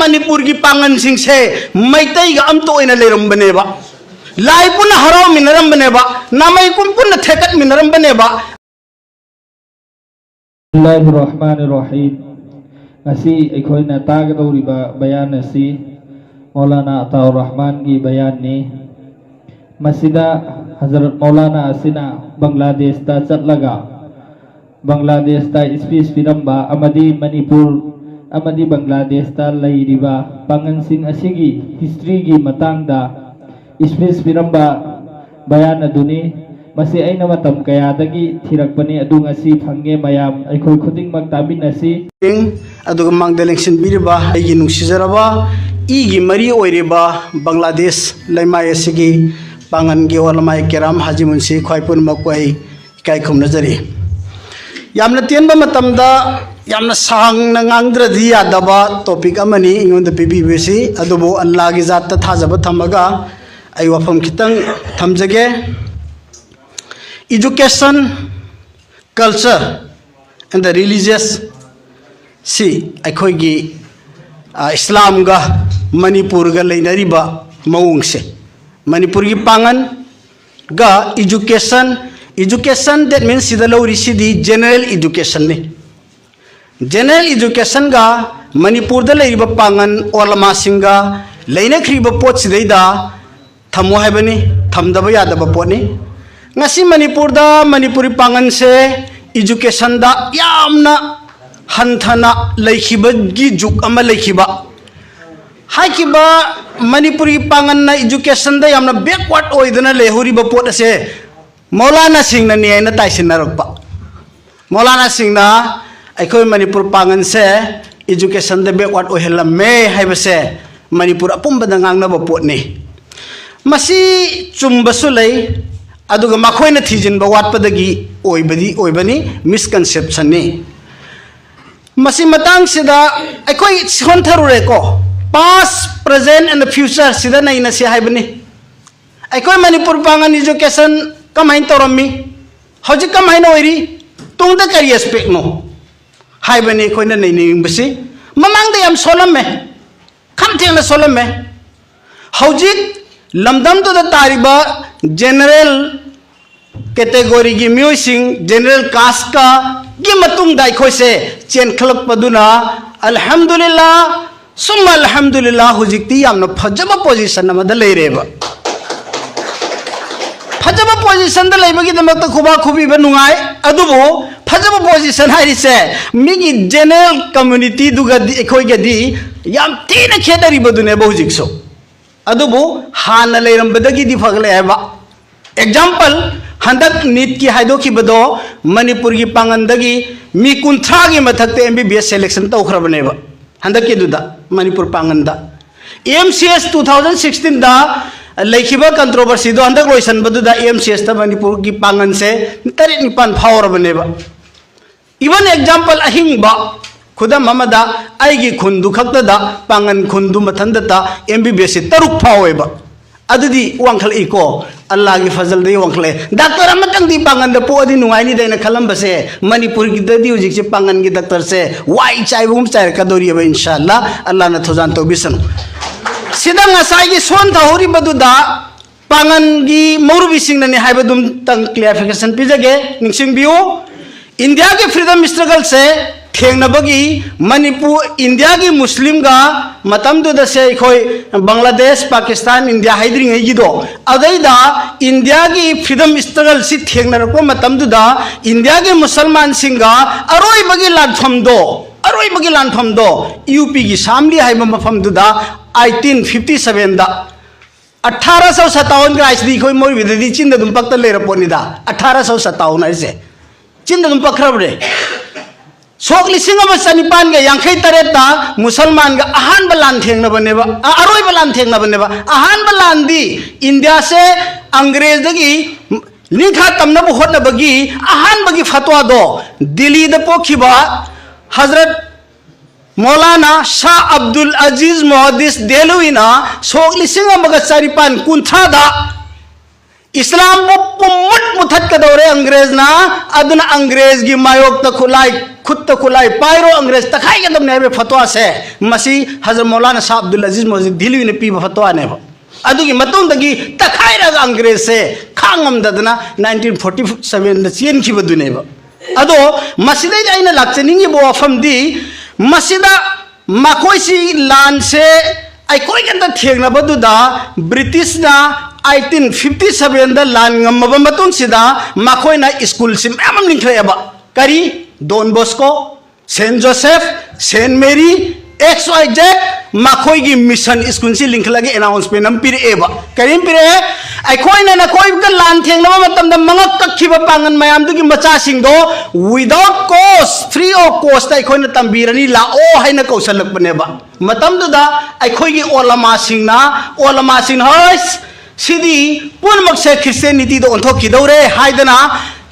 मणिपुर की पांगन सिंह से मैतई का अमतो इन लेरंबनेबा लाई पुनः हरो मिनरंबनेबा नामई कुन पुनः थेकत मिनरंबनेबा बिस्मिल्लाहिर्रहमानिर्रहीम असी अखोइना तागदौरिबा बयान असी मौलाना अताउर रहमान की बयान ने मस्जिदा हजरत मौलाना असिना बांग्लादेश ता चटलगा बांग्लादेश ता स्पीच पिरंबा अमदी मणिपुर अमदी बांग्लादेश ता लैरिबा पांगन सिंह असिगी हिस्ट्री की मतंगदा स्पीच पिरंबा बयान अदुनी मसी अइना मतम कयादगी थिरकपनी अदुंग असि फंगे मयाम अखोइ खुदिंगमक ताबिनसी अदुग मांगदलेंसिन बिरबा आइगी नुसिजरबा इगी मरी ओइरेबा बांग्लादेश लैमाय असिगी पांगन गे ओलमाय केराम हाजी मुंसी ख्वाइपुन मक्वाई काई खुमनजरी यामना तेनबा मतमदा यामना सांगना ngangradi yadaba topic amani ingon da pbc adubo allah gi zat ta thajaba thamaga ai wafam kitang thamjage education culture and the religious si akhoi gi islam ga manipur ga leinariba maung se manipur gi pangan ga education that means sida lawri sidi general education ne general education ga manipur da leiriba pangan olama singa leina khriba pot sidaida thamo haibani thamdaba yadaba pot ni ngasi manipur da manipuri pangan se education da yamna hanthana leikhiba gi juk ama leikhiba haikiba manipuri pangan na education da yamna backward oidana lehuriba pot ase maulana singh na ni aina taisinarokpa maulana singh na akhoi manipur pangan se education da backward ohelame haibase manipur apumba da ngangna ba pot ni masi chumbasu lei aduga makhoi na thijin ba wat padagi oibani misconception ni masi matang sida akhoi sontharu re ko past present and the future sida nai na si haibani akhoi manipur pangan education kamain torami hoji kamain oiri tungda kari aspect no haibani khoi na nei ning basi mamang da yam solamme khamtheng na solamme hoji lamdam to da tariba general category gi musing general caste ka gi matung dai khoi se chen khlak paduna alhamdulillah summa alhamdulillah hujikti yamna phajaba position amada leireba phajaba position da leibagi damakta khuba khubi ba nungai adubo phajaba position hairi se migi general community duga ekhoi ga di yam thina khedari badune ba hujikso adubo hana leirambadagi di fagle haiba example handak NEET ki haido ki bado manipur ki pangandagi mi kunthra gi mathakte MBBS selection tawkhrabane ba handak ki duda manipur panganda MCS 2016 da laikhiba controversy do handak loisan baduda MCS ta manipur ki pangan se tari nipan phawrabane ba even example ahing ba खुदा ममदा आईगी खुंदु खक्ता दा पांगन खुंदु मथंदा ता MBBS तरुक फावेबा अदुदी वांखल इको Allah की फजल दे वांखले doctor अमतंग दी पांगन द पोदी नुआइनी देना खलम बसे मणिपुर की ददी उजिक से पांगन की डॉक्टर से वाई चाइबुम चाइर कदोरियब इंशाअल्लाह अल्लाह न थोजान तो बिसन सिदा ngasai की सोन थाहोरी बदुदा पांगन की मौरबी सिंह ने हाइबदुम तंग क्लियरिफिकेशन पिजगे निंगसिंग बियो इंडिया के फ्रीडम स्ट्रगल से थेंगनबगी मणिपुर इंडिया की मुस्लिम का मतम दुदा से खोई बांग्लादेश पाकिस्तान इंडिया हाइद्रिंग है अदैदा इंडिया की फ्रीडम स्ट्रगल से थेंगनरको मतम दुदा इंडिया के मुसलमान सिंगा अरोई बगी लानफम दो यूपी की शामली हाइब मफम दुदा 1857 दा 1857 का आइसदी खोई मोर विददी चिंद दुम पक्ता लेर पोनिदा 1857 ऐसे चिंद दुम पखरबरे सोक लिसिंग चनिपान के यांखई तरेता मुसलमान का अहान बलान थेंगनबनेबा अरोई बलान थेंगनबनेबा अहान बलान दी इंडिया से अंग्रेज दगी लिखा तमनब होटनबगी अहान बगी फतवा दो दिल्ली द पोखिबा हजरत मौलाना शाह अब्दुल अजीज मुहद्दिस देलुइना सोक लिसिंग चनिपान कुंथ्रादा इस्लाम को पुमुट मुथत कदौरे अंग्रेज ना अदना अंग्रेज की मायोग तक खुलाई खुद तक खुलाई पायरो अंग्रेज तखाई के दम ने फतवा से मसी हजरत मौलाना शाह अब्दुल अजीज मौजूद दिल्ली ने पी फतवा ने अदुगी मतों तकी तखाई रग अंग्रेज से खांगम ददना 1947 चेन की बदुने अदो मसीदे जाइना लाक्चनिंगी बो अफम दी मसीदा मकोइसी लान से आई कोई के थेंगना बदुदा ब्रिटिश ना 1857 दा लान ngam मतुंग सिदा मखोइना स्कूल सिम एमम लिंखरेबा करी Don Bosco saint Joseph saint Mary XYZ मखोई की मिशन स्कूल से लिंक लगे अनाउंसमेंट हम पिरे एबा करीम पिरे आई कोइना ना कोई का लान थेंगना मतम दा मंगक कखिबा पांगन मयाम दुगी मचा सिंगदो without cost free of cost आई कोइना तंबीरनी ला ओ हाइना कौशलक बनेबा मतम दुदा आई कोई की ओलमा सिंग हस सिदी पुनमक से क्रिश्चियनिटी दो अंथो किदौरे हाइदना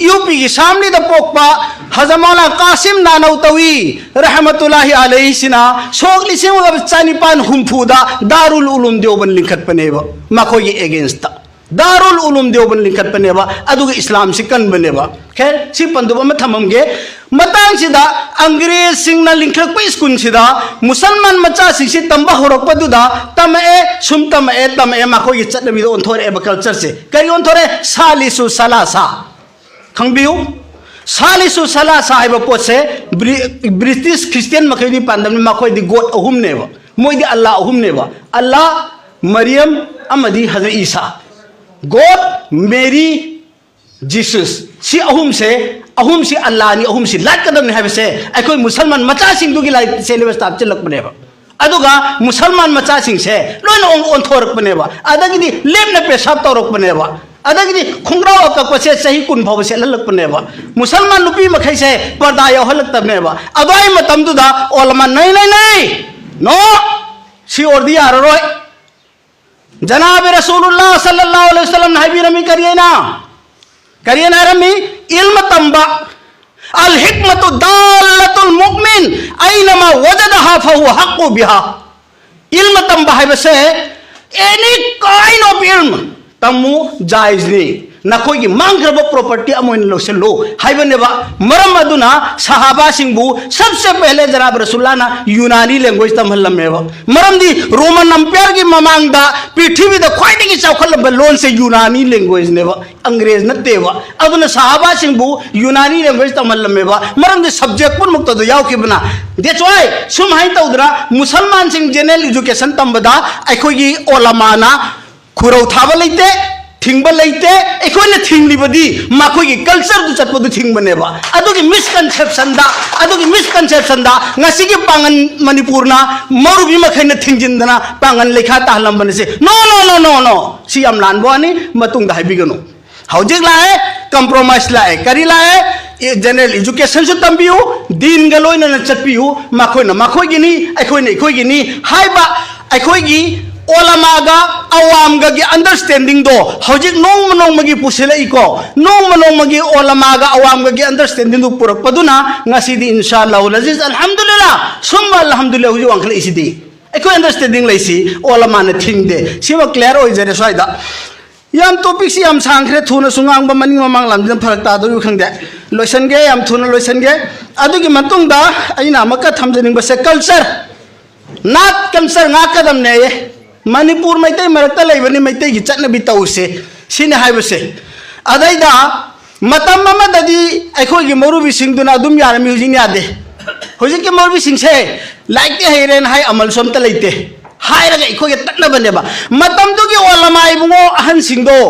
यूपी की सामने द पोकपा हजमौला कासिम नानौ तवी रहमतुल्लाहि अलैहि सिना सोगली से चानिपान हुमफुदा दारुल उलूम देवबन लिंखत पनेबा मखोई अगेंस्ट दारुल उलूम देवबन लिंखत पनेबा अदुग इस्लाम से कन बनेबा खैर सी पंदुबा में थममगे मतांग सिदा अंग्रेज सिंगना लिंखक पे स्कूल सिदा मुसलमान मचा सिंसी तंबा होरक पदुदा तमए मखोई चटनबी दो ओंथोरे एबा कल्चर से करी ओंथोरे सालिसु सलासा खंबियु सालिसु सलासा है पोट से ब्रिटिश क्रिश्चियन मखोई पांदम मखोई दी गॉड अहुम नेबा मोइदी अल्लाह अहुम नेबा अल्लाह मरियम अमदी हजरत ईसा गॉड मेरी जीसस सी अहुम से अल्लाह नि अहुम से लाट कदम ने है से अखोई मुसलमान मचा सिंह दुगी लाइट सेलेबस ताप चलक बनेबा अदुगा मुसलमान मचा सिंह से लोन ओन थोरक बनेबा अदगी लेपने पेशाब तौरक बनेबा अदगी खुंगराव अकपसे सही कुन भाव से ललक बनेबा मुसलमान नुपी मखै से पर्दा यहलक तबनेबा अदवाई मतम दुदा ओलमा नहीं नो सी ओरदी आरोय जनाब रसूलुल्लाह सल्लल्लाहु अलैहि वसल्लम नबी रमी करिए ना रमी इल्म तंबा अल हिकमतु दालतुल मुमिन ऐनमा वजदहा फहुवा हक्कु बिहा इल्म तंबा है बसे एनी काइंड ऑफ इल्म तमु जायज नहीं नखोई की मांगरब प्रॉपर्टी अमोइन लोसेलो हाइबनेबा मरम अदुना सहाबा सिंबु सबसे पहले जनाब रसूलुल्लाह ना यूनानी लैंग्वेज तमहलमेबा मरम दी रोमन एम्पायर की ममांगदा पृथ्वी द ख्वाइदगी की चौखलब लोन से यूनानी लैंग्वेज नेबा अंग्रेज नतेबा अदुना सहाबा सिंबु यूनानी लैंग्वेज तमहलमेबा मरम दी सब्जेक्ट पुन मुक्त दो याव की बना दैट्स व्हाई सुम हाइ तौदरा मुसलमान सिंग जनरल एजुकेशन तंबदा अखोई ओलमाना खुरौ थाबा लेते थिंगबा लेते एखोइना थिंगलिबदी माखोई कल्चर दु चटपदु थिंगबनेबा अदुगी मिसकंसेप्शन दा ngasi की पांगन मणिपुर ना मरुबी मखैना थिंजिंदना पांगन लेखा ताहलम से नो सी याम लान बोनी मतुंग दा हाइबिगनो हौजिक लाए कंप्रोमाइज लाए करी लाए जनरल एजुकेशन से तंबियु दीन गलोइना चटपियु माखोइगिनी एखोइगिनी हाइबा एखोइगी ओलमागा अवामगा की अंडरस्टैंडिंग दो हौजिक नोंमगी पुसिलइको नोंमगी ओलमागा अवामगा की अंडरस्टैंडिंग दो पुरकपदुना ngasiदी इंशाअल्लाह अजीज अल्हम्दुलिल्लाह सुम्मा अल्हम्दुलिल्लाह हुजु अंखल इसिदी एको अंडरस्टैंडिंग लैसी ओलमा ने थिंगदे सिवा क्लियर होय जरे स्वाइदा याम टॉपिक सी याम सांखरे थुना सुंगांग मनी ममांग लामजन फरक तादु खंगदे लोइसनगे याम थुना लोइसनगे अदुगी मतुंगदा अइना मका थमजनिंग बसे कल्चर नाट कल्चर ना कदम ने मणिपुर मैतै मरक्ता लेबनि मैतै की चटनबी तौसे सिने हाइबसे अदैदा मतम अमददी अखोई मरुबी सिंगदुना अदुम यारमी हुजिन यादे हुजिक के मरुबी सिंगसे लाइकते हैरेन हाय अमल सोमता लेते हायरगा अखोई तटनबनेबा मतम दुगी ओलमा इबुंगो अहन सिंगदो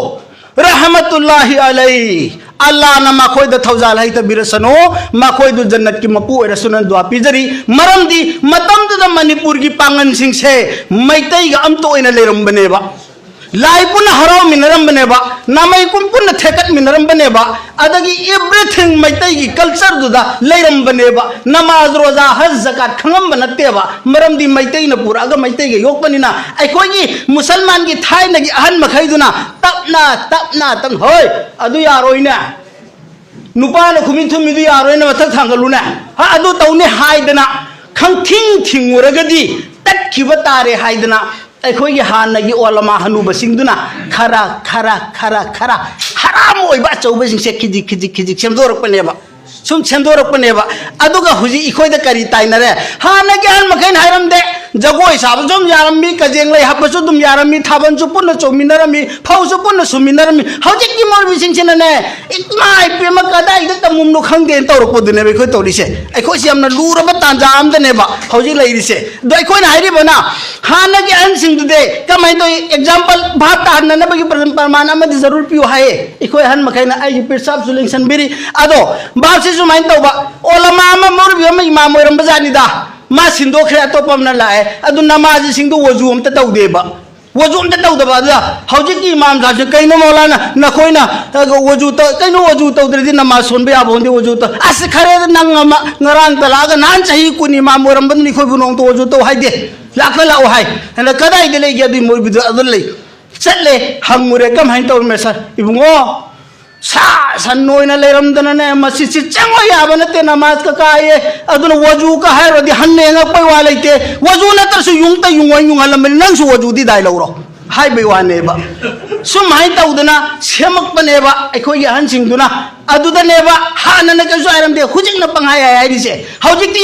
रहमतुल्लाहि अलैहि अल्लाह ना माखोई द थौजाल है तबिरसनो माखोई दु जन्नत की मपू रसुनन दुआ पिजरी मरमदी मतम द मणिपुर की पांगन सिंह से मैतै ग अमतो ओइना लेरमबनेबा लाई पुन हराव मिनरमबनेबा नामै कुन पुन थेकत मिनरमबनेबा अदगी एवरीथिंग मैतै की कल्चर दुदा लेरमबनेबा नमाज रोजा हज ज़कात खंगम बनतेबा मरमदी मैतै न पूरा ग मैतै ग योकपनिना अखोई मुसलमान की थाई नगी अहन मखैदुना तपना तंग होय अदु यारोइना नुपाना खुमिन थुमिदु यारोइना मथक थांगलुना हा अदु तौने हाइदना खंग थिंग थिंगुरगदी तत्खिबा तारे हाइदना अखोई हानगी ओलमा हनुबसिंगदुना खरा खरा खरा खरा हराम ओइबा चौबसिंगसे खिजिक खिजिक खिजिक सेमदोरपनेबा सुम सेमदोरपनेबा अदुगा हुजी इखोइदा करी ताइनरे हानगी हान मखैन हाइरमदे जगोय साब जोम यारमी कजेंग लै हापसु दुम यारमी थाबन सु पुन्न चौमिनरमी फौसु पुन्न सुमिनरमी हौजिक की मोरबिसिंगसिनने इकमाय पेमा कदाइ द तमुमनो खंगदे तौरपदुने बेखोय तौरिसे अखोइ सियमना लुरबा तांजा आमदनेबा हौजिक लैरिसे दो अखोइना हाइरिबना हानगी अनसिंगदे कमाइ तो एग्जांपल भात ताननबगी प्रमाण अमदि जरूर पियो हाये अखोइ हन मखैना आइ पेसाब सुलेंसन बिरि अदो बाबसे सुमाइन तौबा ओलमा अमा मोरबि अमा इमाम ओइरम बजानिदा मा सिंदोखरे अतोपमना लाए अदु नमाज सिंदो वजू अमता तौदेबा वजू अमता तौदबा अदा हौजिक इमाम साहब कैनो मौलाना नखोइना वजू त कैनो वजू तौद्रदि नमाज सोनबे याबोंदे वजू त अस खरे नंग ngरang तलागा नान चाहि कुन इमाम ओरमबन निखोइ बुनों तो वजू तो हाइदे लाखला लाओ हाइ हन कदाइ दे लेगे अदि मोर बिदु अदल ले चले हंगमुरे कम हाइन तौर में सर इबुंगो सा सन्नोइना लेरमदनने मसिसि चंगो याबा नते नमाज का काये अदुन वजू का हाइरोदि हन्ने ngakpai wa leite वजू नतरसु युंगता युंगoi युंगलमनि नंगसु वजू दि दाइ लौरो हाइबे वानेबा सुमाइ तौदना सेमकपनेबा अखोइ अहनसिंगदुना अदुदनेबा हानने कजु आइरमदे हुजिकना पंगाय आइरिसे हौजिकति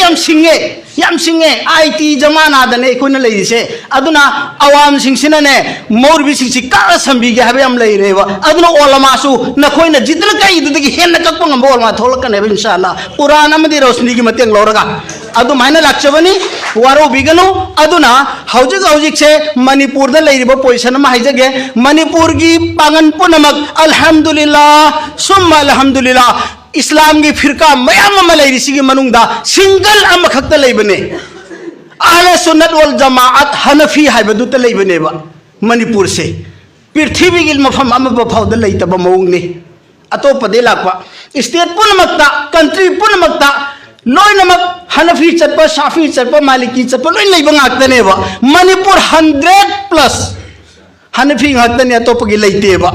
याम सिंगे आईटी जमाना दने अखोइना लेरिसे अदुना अवाम सिंगसिनने मोरबि सिंगसि का संबिगे हाबे हम लेरेबा अदुना ओलमासु नखोइना जिदल काई दुदगी हेन कक्पंग बोलमा थोलकने इंशाअल्लाह कुरान अमदि रोशनी की मतेंग लौरगा अदु माइना लाक्चबनी वारो बिगनु अदुना हौजिक से मणिपुर द लेरिबा पोजिशन मा हाइजगे मणिपुर की पांगन पुनमक अल्हम्दुलिल्लाह सुम्मा अल्हम्दुलिल्लाह इस्लाम की फिरका मयाम अमा लेरिसिगी मनुंगदा सिंगल अमा खक्त लेबने अहले सुन्नत वल जमाअत हनफी हाइबदु त लेबनेबा मणिपुर से पृथ्वी की मफम अमा बफाउद लेतबा मौंगने अतोपदे लाक्वा स्टेट पुनमक्ता कंट्री पुनमक्ता लोइनमक हनफी चटप शाफी चटप मालिकी चटप लोइन लेबा ngaktनेबा मणिपुर 100+ हनफी ngaktने अतोपगी लेतेबा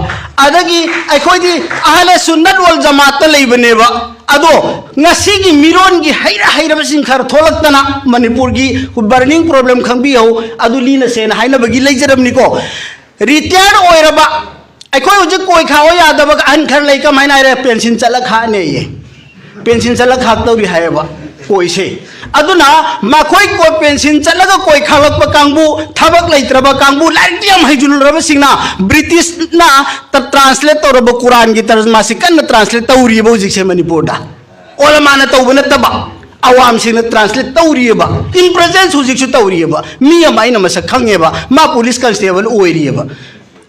अदगी अखोइदी अहले सुन्नत वल जमात लेबनेबा अदो ngasi मिरोन की हैरा हैरा सिंग खर थोलक्तना मणिपुर की बर्निंग प्रॉब्लम खंबी हो अदु लीना सेन हाइनबगी लेजरमनिको रिटायर ओइरबा अखोइ हुजे कोइ खाओ यादबा अन खर लेका माइना रे पेंशन चला खाने ये पेंशन चला खातौरी हायबा कोइसे अदुना माखोइ को पेंशन चलगा कोइ खालक कांगबु थबक लैत्रबा कांगबु लाइटियम हैजुलरबा सिंगना ब्रिटिश ना त ट्रांसलेट तौरब कुरान की तर्जमा से कन्न ट्रांसलेट तौरी बौजिक से मणिपुर दा ओलमाना तौबन तबा अवाम सिंगना ट्रांसलेट तौरीबा इन प्रेजेंस हुजिक सु तौरीबा मी अमाइना मसक खंगेबा मा पुलिस कांस्टेबल ओइरीबा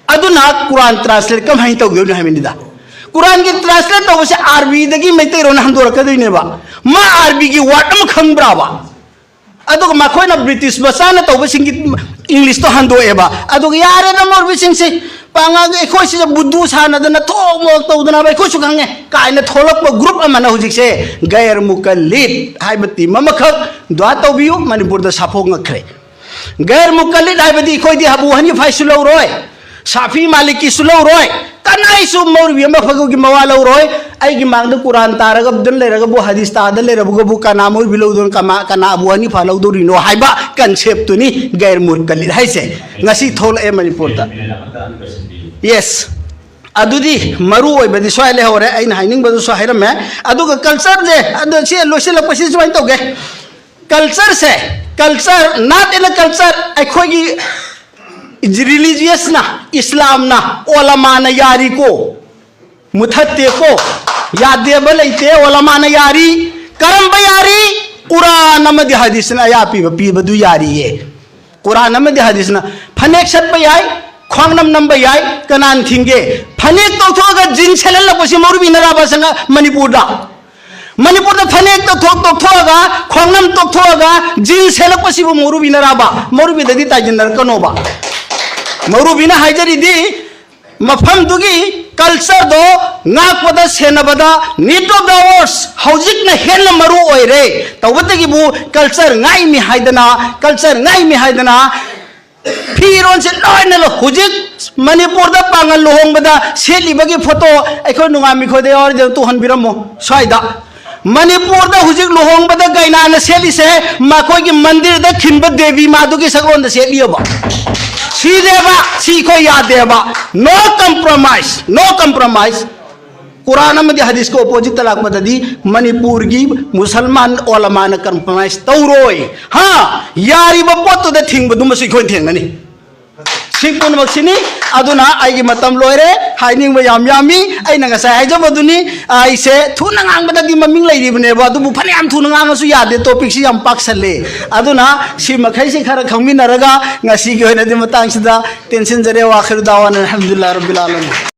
अदुना कुरान ट्रांसलेट कम हाइ तौगेउ हामिनिदा कुरान की ट्रांसलेट तब से आरबी दगी मैतेरोन हंदोरकदोइनेबा मा आरबी की वाटम खंब्राबा अदुग मखोइना ब्रिटिश बसाना तब सिंग इंग्लिश तो हंदोएबा अदुग यारे न मोरबि सिंग से पांगा एखोइ से बुद्धू सानदना थोम तौदना बा एखोइ सुखंगे काइना थोलक ग्रुप अमना हुजिक से गैर मुकल्लिद हाइबति ममखक द्वा तौबियु मणिपुर द साफोंगखरे गैर मुकल्लिद हाइबति एखोइ दि हबु हनी फाइसुलो रोय साफी मालिकी सुलो रोय कनाई सु मौरबि अमा फगोगी मवालो रोय आइगी मांगद कुरान तारग अब्दुल लेरग बु हदीस ताद लेरबगो बु कना मोर बिलौदन कमा कना अबु हनी फालौदो रिनो हाइबा कॉन्सेप्ट तुनी गैर मुकल्लिद हाइसे ngasi थोल ए मणिपुर ता यस अदुदी मरु ओइबदि सोय ले होरे आइन हाइनिंग बदु सो हाइरमे अदुगा कल्चर जे अदु से लोसे लपसि जुइन तोगे कल्चर से culture not in a culture अखोगी रिलीजियस ना इस्लाम ना ओलमा ना यारी को मुथत्ते को यादे बलैते ओलमा ना यारी करम बयारी कुरान मध्य हदीस ना या पी बदु यारी ये कुरान मध्य हदीस ना फनेक सत बयाई खोंगनम नम बयाई कनान थिंगे फनेक तो थोगा जिन छलन लपसि मोरबि नराबा संग मणिपुर दा फनेक तो थोगा खोंगनम तो थोगा जिन छलपसि मोरबि नराबा मोरबि ददि ताजिनर कनोबा मरुबिना हाइजरीदी मफम दुगी कल्चर दो नाकपदा सेनबदा नीड ऑफ द वर्स हौजिक न हेन मरु ओइरे तवतगी बु कल्चर ngai mi haidana फिरोन से लोइन लो हुजिक मणिपुर दा पांगल लोहोंबदा सेलिबगी फोटो अखो नुगामी खोदे और जे तु हनबिरमो स्वाइदा मणिपुर दा हुजिक लोहोंबदा गाइना न सेली से माखोगी मंदिर दा खिनब देवी मादुगी सगोन दा सेलियबा सीदेबा सी को यादेबा नो कंप्रोमाइज कुरान में हदीस को अपोजिट तलाक मददी मणिपुर की मुसलमान ओलमा ने कंप्रोमाइज तौरोय हाँ यारी पोतो दे थिंग बदुम से खोन थिंगनी सिपुन मक्सिनी अदुना आइगी मतम लोरे हाइनिंग याम यामी आइना गसाय हाइजबदुनी आइसे थुना ngangbadadi maming lairibne ba du fane am thuna ngangasu yade topic si yam paksale aduna si makhai si khara khangminaraga ngasi gi hoina di matang sida tension jare wa akhir dawan alhamdulillah rabbil alamin